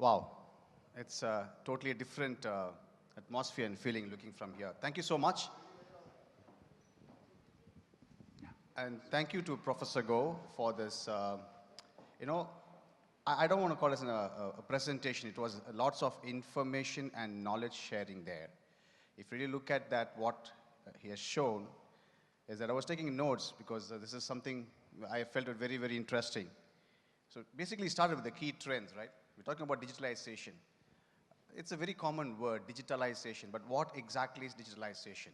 Wow, it's totally a different atmosphere and feeling looking from here. Thank you so much. And thank you to Professor Go for this, you know, I don't want to call it a presentation. It was lots of information and knowledge sharing there. If you really look at that, what he has shown is that I was taking notes because this is something I felt it very, very interesting. So basically started with the key trends, right? We're talking about digitalization. It's a very common word, digitalization, but what exactly is digitalization?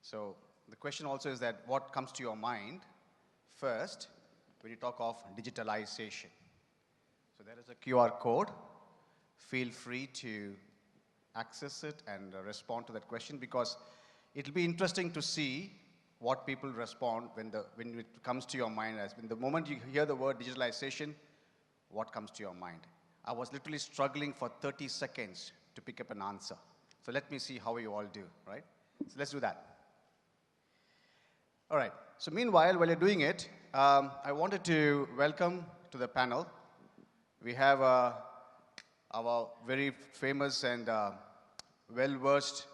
So the question also is that what comes to your mind first when you talk of digitalization? So there is a QR code. Feel free to access it and respond to that question because it'll be interesting to see what people respond when it comes to your mind. As when the moment you hear the word digitalization, what comes to your mind? I was literally struggling for 30 seconds to pick up an answer. So let me see how you all do, right? So let's do that. All right, so meanwhile, while you're doing it, I wanted to welcome to the panel. We have our very famous and well-versed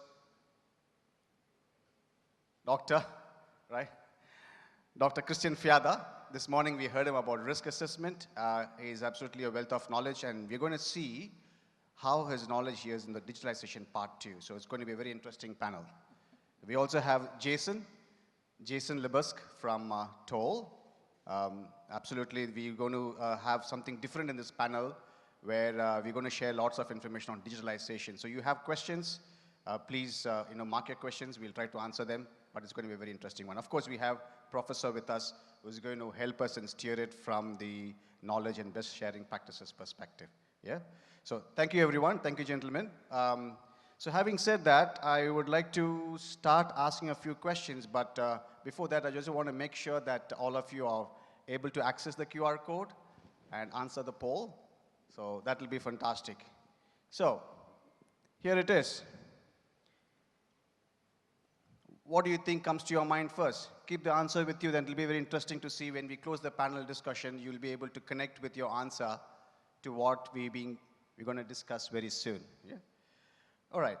doctor, right? Dr. Christian Fjader. This morning we heard him about risk assessment. He is absolutely a wealth of knowledge, and we're going to see how his knowledge is in the digitalization part too. So it's going to be a very interesting panel. We also have Jason Busque from Toll. Absolutely, we're going to have something different in this panel where we're going to share lots of information on digitalization. So you have questions, please mark your questions. We'll try to answer them, but it's going to be a very interesting one. Of course, we have Professor with us who's going to help us and steer it from the knowledge and best sharing practices perspective. Yeah. So thank you, everyone. Thank you, gentlemen. So having said that, I would like to start asking a few questions, but before that, I just want to make sure that all of you are able to access the QR code and answer the poll. So that will be fantastic. So here it is. What do you think comes to your mind first? Keep the answer with you, then it will be very interesting to see when we close the panel discussion, you'll be able to connect with your answer to what we're going to discuss very soon. Yeah? All right.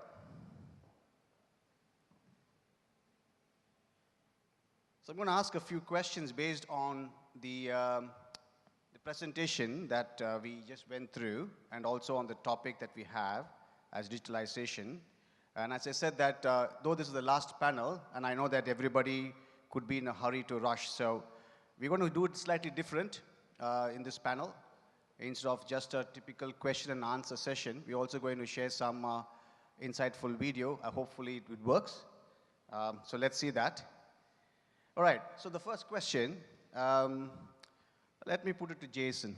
So I'm going to ask a few questions based on the presentation that we just went through and also on the topic that we have as digitalization. And as I said that, though this is the last panel, and I know that everybody could be in a hurry to rush, so we're going to do it slightly different in this panel. Instead of just a typical question and answer session, we're also going to share some insightful video. Hopefully it works. So let's see that. All right, so the first question, let me put it to Jason.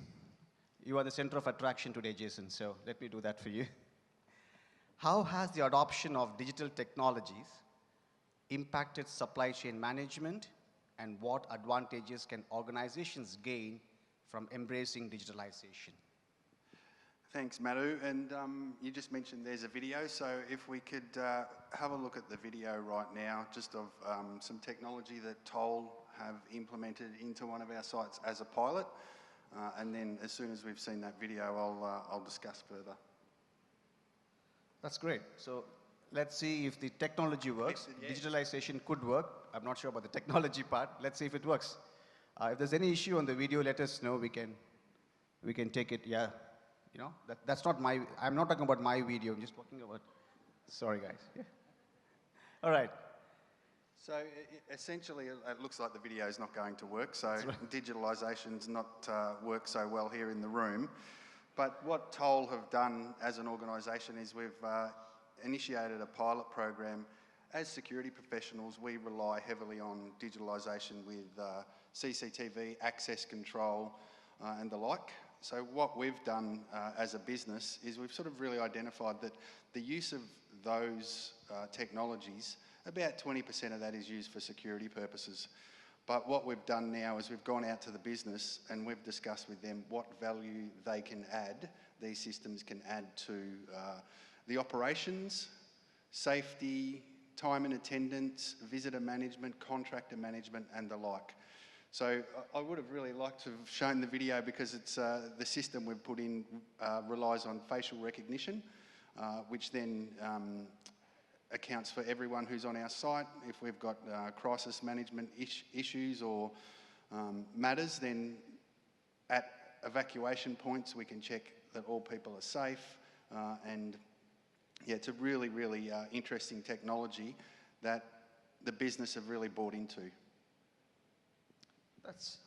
You are the center of attraction today, Jason, so let me do that for you. How has the adoption of digital technologies impacted supply chain management, and what advantages can organizations gain from embracing digitalization? Thanks, Madu. And you just mentioned there's a video, so if we could have a look at the video right now, just of some technology that Toll have implemented into one of our sites as a pilot, and then as soon as we've seen that video, I'll discuss further. That's great. So let's see if the technology works. Yes. Digitalization could work. I'm not sure about the technology part. Let's see if it works. If there's any issue on the video, let us know. We can take it. Yeah, you know, that's not my. I'm not talking about my video. I'm just talking about. Sorry, guys. Yeah. All right. So essentially, it looks like the video is not going to work. So digitalization's not worked so well here in the room. But what Toll have done as an organisation is we've initiated a pilot program. As security professionals, we rely heavily on digitalisation with CCTV, access control and the like. So what we've done as a business is we've sort of really identified that the use of those technologies, about 20% of that is used for security purposes. But what we've done now is we've gone out to the business and we've discussed with them what value they can add, these systems can add to the operations, safety, time and attendance, visitor management, contractor management and the like. So I would have really liked to have shown the video because it's the system we've put in relies on facial recognition, which then accounts for everyone who's on our site. If we've got crisis management issues or matters, then at evacuation points we can check that all people are safe. And yeah, it's a really, really interesting technology that the business have really bought into. That's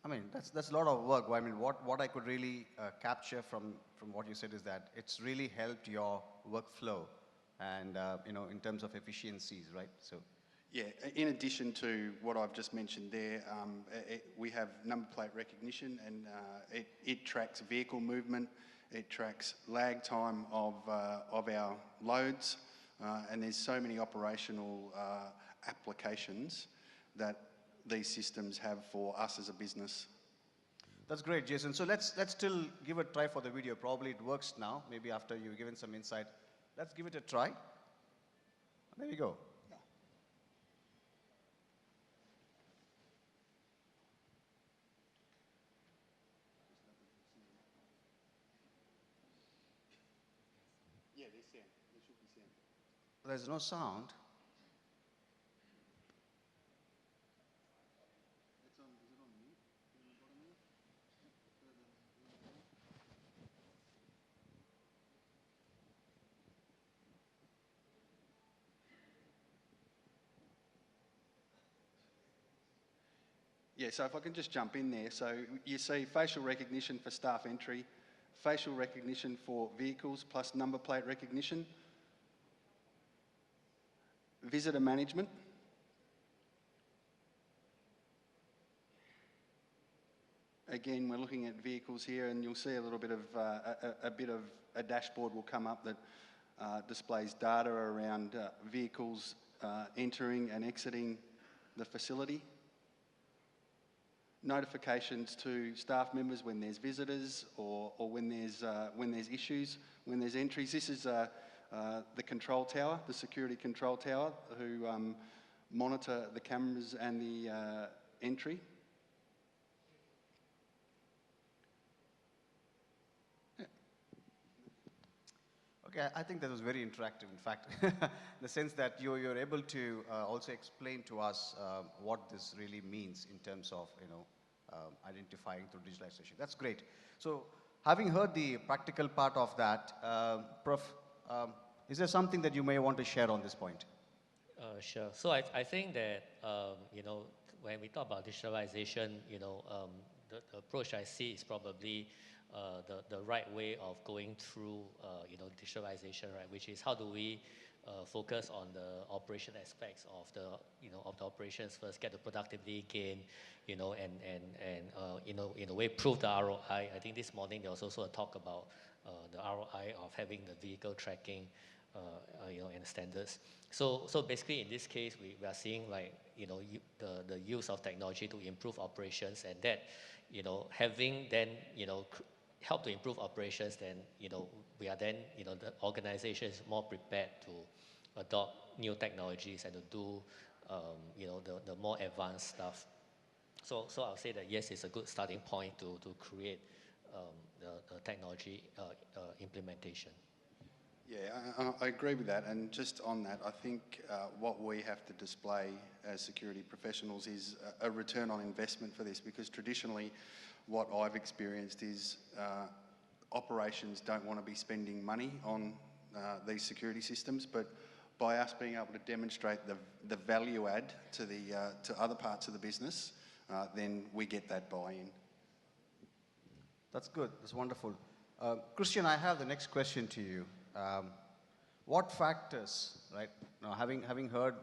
a lot of work. I mean, what I could really capture from what you said is that it's really helped your workflow and, in terms of efficiencies, right? So. Yeah, in addition to what I've just mentioned there, we have number plate recognition, and it tracks vehicle movement, it tracks lag time of our loads, and there's so many operational applications that these systems have for us as a business. That's great, Jason. So let's still give a try for the video. Probably it works now, maybe after you've given some insight. Let's give it a try. There you go. Yeah, there's sound. There should be sound. There's no sound. Is it on mute? On the bottom there? Yeah, so if I can just jump in there. So you see facial recognition for staff entry, facial recognition for vehicles plus number plate recognition, visitor management, again, we're looking at vehicles here, and you'll see a little bit of a dashboard will come up that displays data around vehicles entering and exiting the facility. Notifications to staff members when there's visitors or when there's issues, when there's entries. This is the control tower, the security control tower, who monitor the cameras and the entry. Okay, I think that was very interactive, in fact, in the sense that you're able to also explain to us what this really means in terms of, identifying through digitalization. That's great. So, having heard the practical part of that, Prof, is there something that you may want to share on this point? Sure. So I think that, when we talk about digitalization, the approach I see is probably the right way of going through, digitalization, right? Which is how do we focus on the operation aspects of the operations first, get the productivity gain, and in a way prove the ROI. I think this morning there was also a talk about the ROI of having the vehicle tracking, and standards. So basically in this case, we are seeing like, the use of technology to improve operations, and that, having then, help to improve operations, then, we are then, the organization is more prepared to adopt new technologies and to do, the more advanced stuff. So I'll say that yes, it's a good starting point to create the technology implementation. Yeah, I agree with that. And just on that, I think what we have to display as security professionals is a return on investment for this, because traditionally what I've experienced is operations don't want to be spending money on these security systems, but by us being able to demonstrate the value add to other parts of the business, then we get that buy-in. That's good. That's wonderful. Christian, I have the next question to you. What factors, right? Now, having heard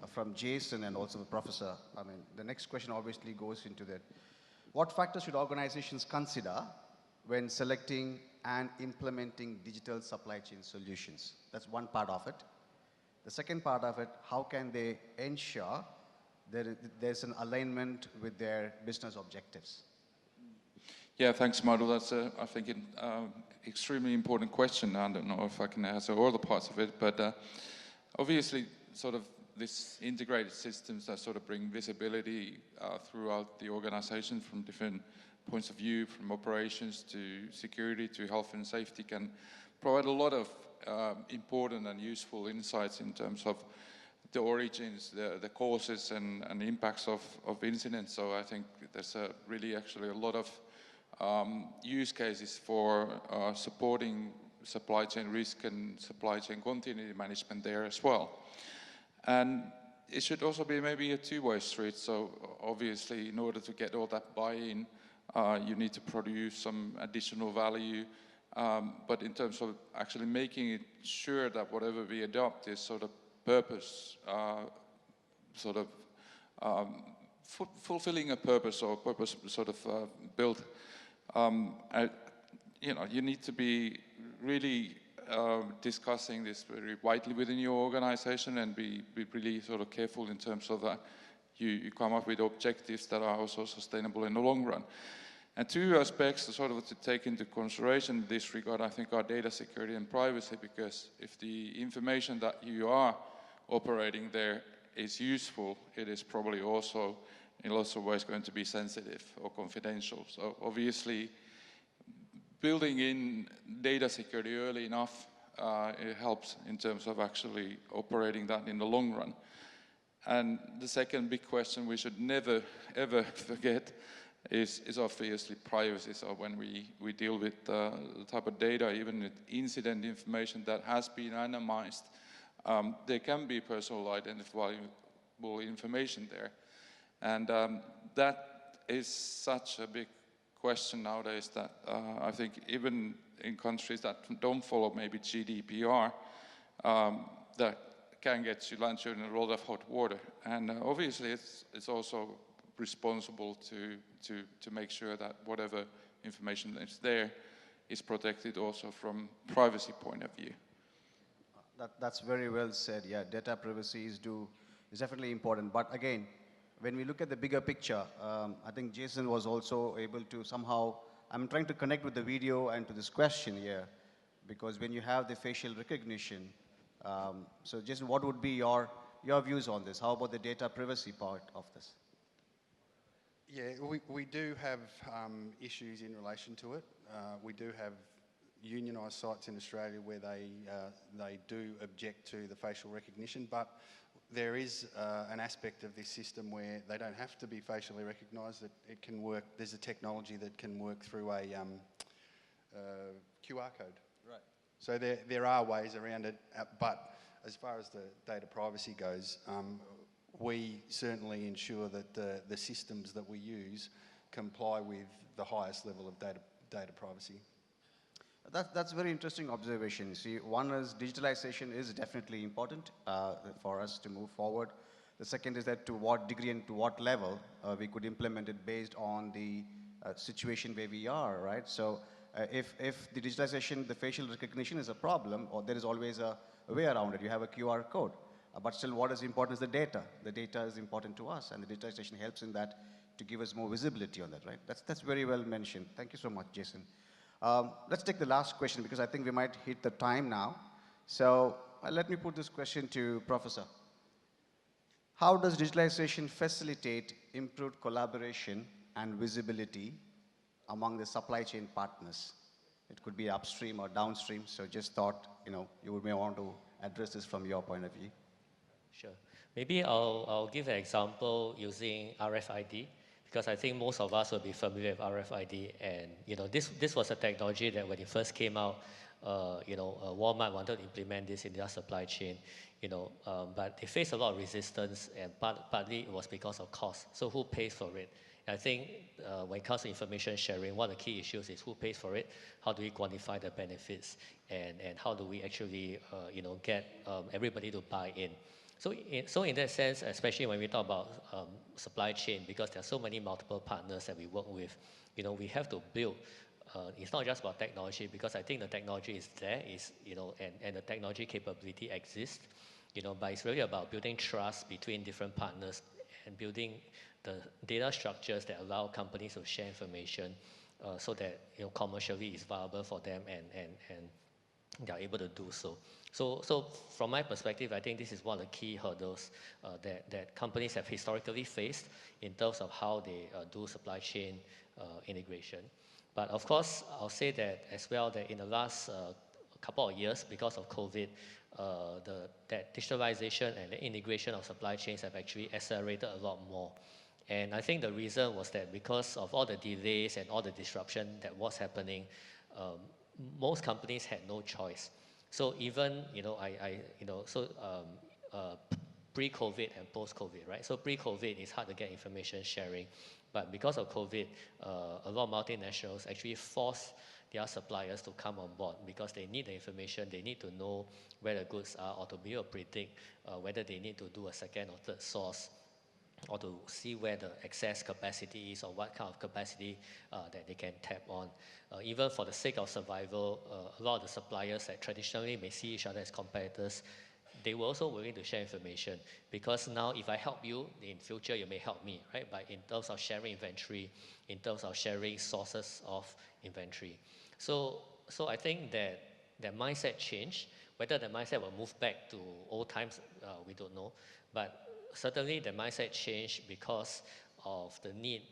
from Jason and also the professor, I mean, the next question obviously goes into that. What factors should organizations consider when selecting and implementing digital supply chain solutions? That's one part of it. The second part of it, how can they ensure that there's an alignment with their business objectives? Yeah, thanks, Madu. That's, I think, an extremely important question. I don't know if I can answer all the parts of it, but obviously, sort of these integrated systems that sort of bring visibility throughout the organization from different points of view, from operations to security to health and safety, can provide a lot of important and useful insights in terms of the origins, the causes and impacts of incidents. So I think there's really actually a lot of use cases for supporting supply chain risk and supply chain continuity management there as well. And it should also be maybe a two-way street. So obviously, in order to get all that buy-in, you need to produce some additional value. But in terms of actually making it sure that whatever we adopt is sort of purpose, fulfilling a purpose or purpose sort of built. You need to be really discussing this very widely within your organization and be really sort of careful in terms of that you come up with objectives that are also sustainable in the long run. And two aspects sort of to take into consideration in this regard, I think, are data security and privacy, because if the information that you are operating there is useful, it is probably also in lots of ways going to be sensitive or confidential. So obviously, building in data security early enough, it helps in terms of actually operating that in the long run. And the second big question we should never, ever forget is obviously privacy. So when we deal with the type of data, even with incident information that has been anonymized, there can be personal identifiable information there. And that is such a big question nowadays that I think even in countries that don't follow maybe GDPR, that can get you land you in a lot of hot water. And obviously it's also responsible to make sure that whatever information is there is protected also from privacy point of view. That's very well said. Yeah, data privacy is definitely important. But again, when we look at the bigger picture, I think Jason was also able to somehow, I'm trying to connect with the video and to this question here, because when you have the facial recognition, so Jason, what would be your views on this? How about the data privacy part of this? Yeah, we do have issues in relation to it. We do have unionised sites in Australia where they do object to the facial recognition, but there is an aspect of this system where they don't have to be facially recognised. It can work. There's a technology that can work through a QR code. Right. So there are ways around it, but as far as the data privacy goes, we certainly ensure that the systems that we use comply with the highest level of data privacy. That's very interesting observation. See, one is digitalization is definitely important for us to move forward. The second is that to what degree and to what level we could implement it based on the situation where we are, right? So if the digitalization, the facial recognition is a problem, or there is always a way around it. You have a QR code. But still, what is important is the data. The data is important to us, and the digitalization helps in that to give us more visibility on that, right? That's very well mentioned. Thank you so much, Jason. Let's take the last question, because I think we might hit the time now. So let me put this question to Professor. How does digitalization facilitate improved collaboration and visibility among the supply chain partners? It could be upstream or downstream, so just thought, you may want to address this from your point of view. Sure. Maybe I'll give an example using RFID, because I think most of us will be familiar with RFID. And this was a technology that when it first came out, Walmart wanted to implement this in their supply chain, but they faced a lot of resistance, and partly it was because of cost. So who pays for it? I think when it comes to information sharing, one of the key issues is who pays for it, how do we quantify the benefits, and how do we actually get everybody to buy in. So in that sense, especially when we talk about supply chain, because there are so many multiple partners that we work with, we have to build. It's not just about technology, because I think the technology is there, and the technology capability exists, but it's really about building trust between different partners and building the data structures that allow companies to share information so that commercially it's viable for them and they are able to do so. So from my perspective, I think this is one of the key hurdles that companies have historically faced in terms of how they do supply chain integration. But of course, I'll say that as well, that in the last couple of years, because of COVID, that digitalization and the integration of supply chains have actually accelerated a lot more. And I think the reason was that because of all the delays and all the disruption that was happening, most companies had no choice. So even, pre-COVID and post-COVID, right? So pre-COVID, it's hard to get information sharing. But because of COVID, a lot of multinationals actually force their suppliers to come on board because they need the information, they need to know where the goods are, or to be able to predict whether they need to do a second or third source, or to see where the excess capacity is or what kind of capacity that they can tap on. Even for the sake of survival, a lot of the suppliers that traditionally may see each other as competitors, they were also willing to share information, because now if I help you, in future you may help me, right? But in terms of sharing inventory, in terms of sharing sources of inventory. So I think that mindset changed. Whether the mindset will move back to old times, we don't know. But certainly the mindset changed because of the need,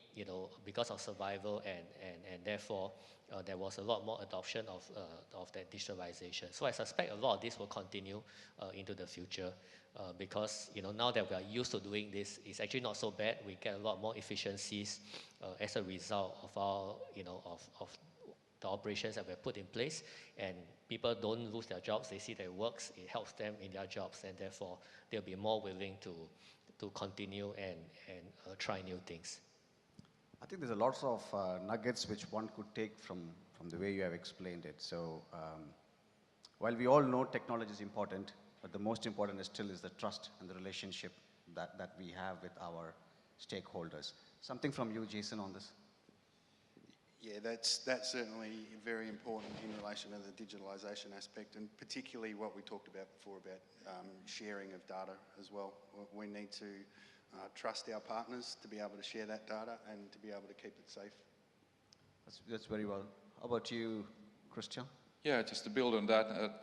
because of survival, and therefore there was a lot more adoption of that digitalization. So I suspect a lot of this will continue into the future because now that we are used to doing this, it's actually not so bad. We get a lot more efficiencies as a result of our of the operations that we have put in place, and people don't lose their jobs. They see that it works, it helps them in their jobs, and therefore they'll be more willing to continue and try new things. I think there's a lots of nuggets which one could take from the way you have explained it. So while we all know technology is important, but the most important still is the trust and the relationship that we have with our stakeholders. Something from you, Jason, on this? Yeah, that's certainly very important in relation to the digitalisation aspect, and particularly what we talked about before about sharing of data as well. We need to trust our partners to be able to share that data and to be able to keep it safe. That's very well. How about you, Christian? Yeah, just to build on that,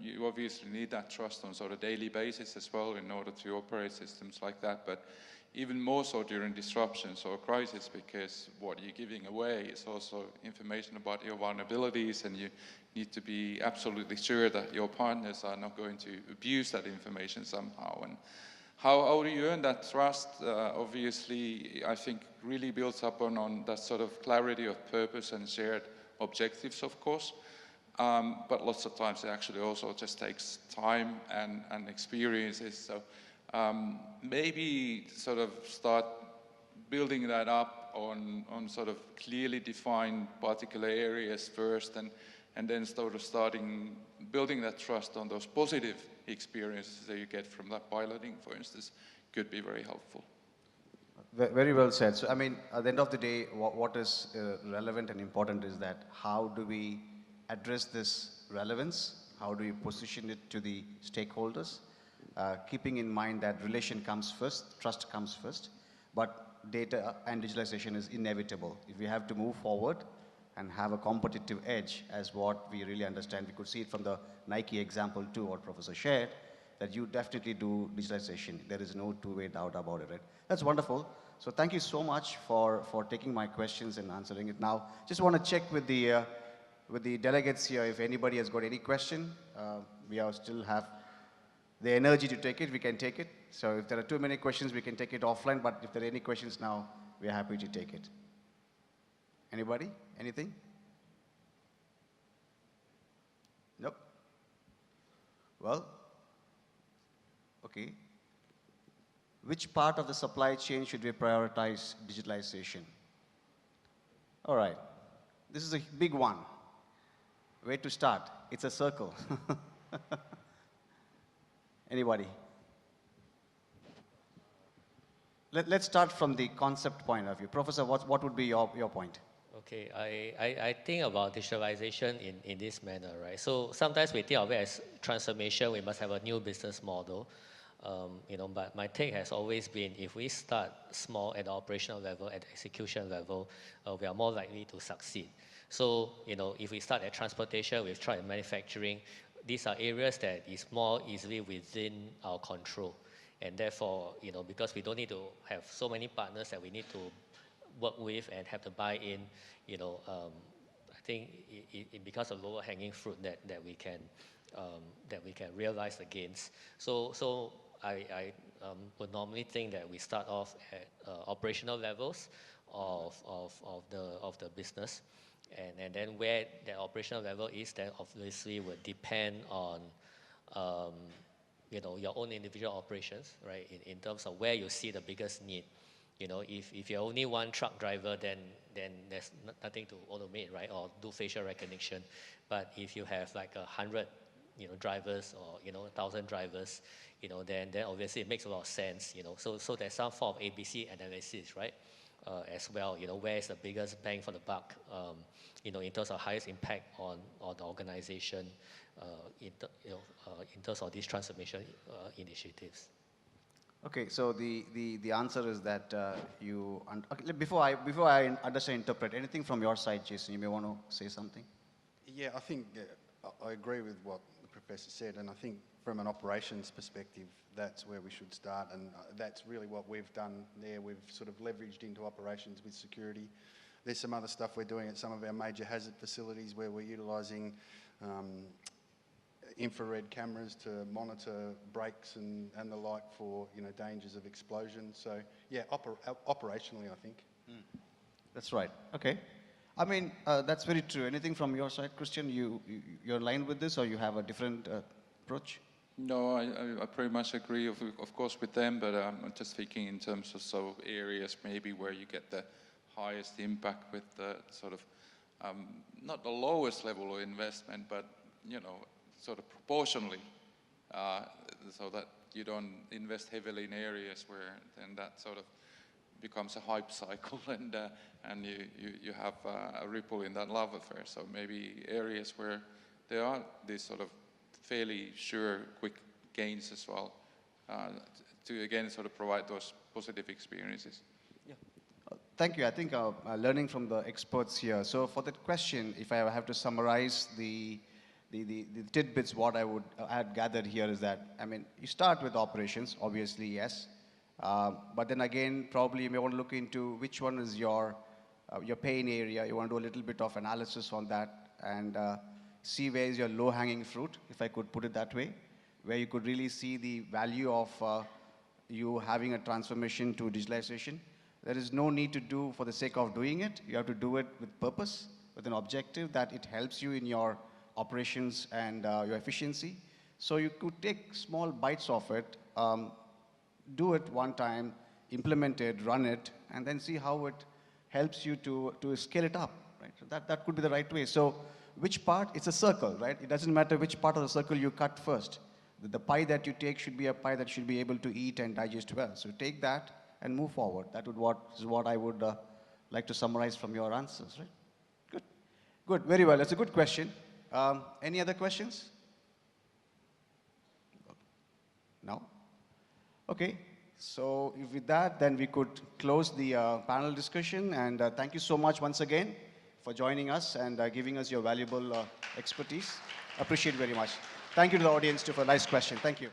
you obviously need that trust on sort of daily basis as well in order to operate systems like that, but even more so during disruptions or crisis, because what you're giving away is also information about your vulnerabilities, and you need to be absolutely sure that your partners are not going to abuse that information somehow. And how do you earn that trust? Obviously, I think really builds up on that sort of clarity of purpose and shared objectives, of course. But lots of times it actually also just takes time and experiences. So maybe sort of start building that up on sort of clearly defined particular areas first, and then sort of starting building that trust on those positive experiences that you get from that piloting, for instance, could be very helpful. Very well said. So, I mean, at the end of the day, what is relevant and important is that how do we address this relevance? How do we position it to the stakeholders? Keeping in mind that relation comes first, trust comes first, but data and digitalization is inevitable. If we have to move forward and have a competitive edge, as what we really understand, we could see it from the Nike example too, what Professor shared, that you definitely do digitalization. There is no two-way doubt about it, right? That's wonderful. So thank you so much for taking my questions and answering it. Now, just want to check with the delegates here, if anybody has got any question. We still have the energy to take it, we can take it. So if there are too many questions, we can take it offline, but if there are any questions now, we are happy to take it. Anybody? Anything? Nope. Well, okay. Which part of the supply chain should we prioritize digitalization? All right. This is a big one. Where to start? It's a circle. Anybody? Let's start from the concept point of view. Professor, what would be your point? Okay, I think about digitalization in this manner, right? So sometimes we think of it as transformation, we must have a new business model. But my take has always been, if we start small at the operational level, at the execution level, we are more likely to succeed. So, you know, if we start at transportation, we've tried manufacturing, these are areas that is more easily within our control. And therefore, you know, because we don't need to have so many partners that we need to work with and have to buy in, you know, I think it becomes a lower hanging fruit that we can realize the gains. So I would normally think that we start off at operational levels of the business, and then where the operational level is, then obviously would depend on you know, your own individual operations, right? In terms of where you see the biggest need. You know, if you're only one truck driver, then there's nothing to automate, right? Or do facial recognition. But if you have like 100, you know, drivers, or, you know, 1,000 drivers, you know, then obviously it makes a lot of sense, you know. So there's some form of ABC analysis, right? As well, you know, where is the biggest bang for the buck, you know, in terms of highest impact on the organization, in terms of these transformation initiatives. Okay, so the answer is that okay, before I understand, interpret anything from your side, Jason, you may want to say something. Yeah, I think I agree with what the professor said, and I think from an operations perspective, that's where we should start, and that's really what we've done there. We've sort of leveraged into operations with security. There's some other stuff we're doing at some of our major hazard facilities where we're utilising infrared cameras to monitor brakes and the like for, you know, dangers of explosion. So yeah, operationally, I think. That's right. Okay. I mean, that's very true. Anything from your side, Christian? You're aligned with this, or you have a different approach? No, I pretty much agree, of course, with them, but I'm just thinking in terms of areas maybe where you get the highest impact with the sort of, not the lowest level of investment, but, you know, sort of proportionally, so that you don't invest heavily in areas where then that sort of becomes a hype cycle, and you have a ripple in that love affair. So maybe areas where there are these sort of fairly sure quick gains as well, to again sort of provide those positive experiences. Yeah. Thank you. I think learning from the experts here. So for that question, if I have to summarize the tidbits, what I would add gathered here is that, I mean, you start with operations, obviously, yes. But then again, probably you may want to look into which one is your pain area. You want to do a little bit of analysis on that and see where is your low-hanging fruit, if I could put it that way, where you could really see the value of you having a transformation to digitalization. There is no need to do for the sake of doing it. You have to do it with purpose, with an objective that it helps you in your operations and your efficiency. So you could take small bites of it, do it one time, implement it, run it, and then see how it helps you to scale it up, right? So that could be the right way. So which part? It's a circle, right? It doesn't matter which part of the circle you cut first. The pie that you take should be a pie that should be able to eat and digest well. So take that and move forward. That is what I would like to summarize from your answers, right? Good. Good, very well. That's a good question. Any other questions? No? Okay. So with that, then we could close the panel discussion. And thank you so much once again for joining us and giving us your valuable expertise. Appreciate it very much. Thank you to the audience too for a nice question. Thank you.